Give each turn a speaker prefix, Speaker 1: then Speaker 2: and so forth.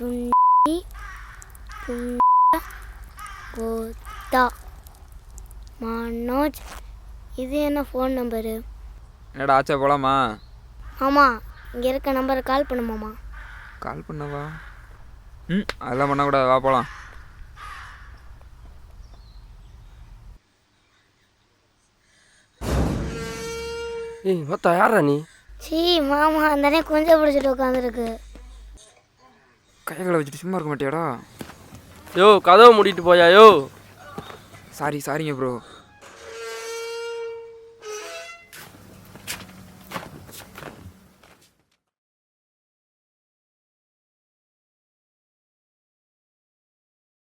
Speaker 1: சுன்னி புண்ட கோதா மனோஜ். இது என்ன phone number?
Speaker 2: என்னடா ஆச்சா போகலாமா?
Speaker 1: ஆமாம், இங்கே இருக்க நம்பருக்கு கால் பண்ணுமாம்மா.
Speaker 2: கால் பண்ணவா? அதெல்லாம் பண்ணக்கூடாது, வா போகலாம்.
Speaker 3: ஏய் மொத்தா யாரா நீ?
Speaker 1: சீ மாமா, அந்தானே கொஞ்சம் பிடிச்சிட்டு உட்காந்துருக்கு.
Speaker 2: கைகளை வச்சுட்டு சும்மா இருக்க மாட்டியாடா?
Speaker 3: யோ கதவை மூடிட்டு போயா? யோ
Speaker 2: சாரிங்க ப்ரோ.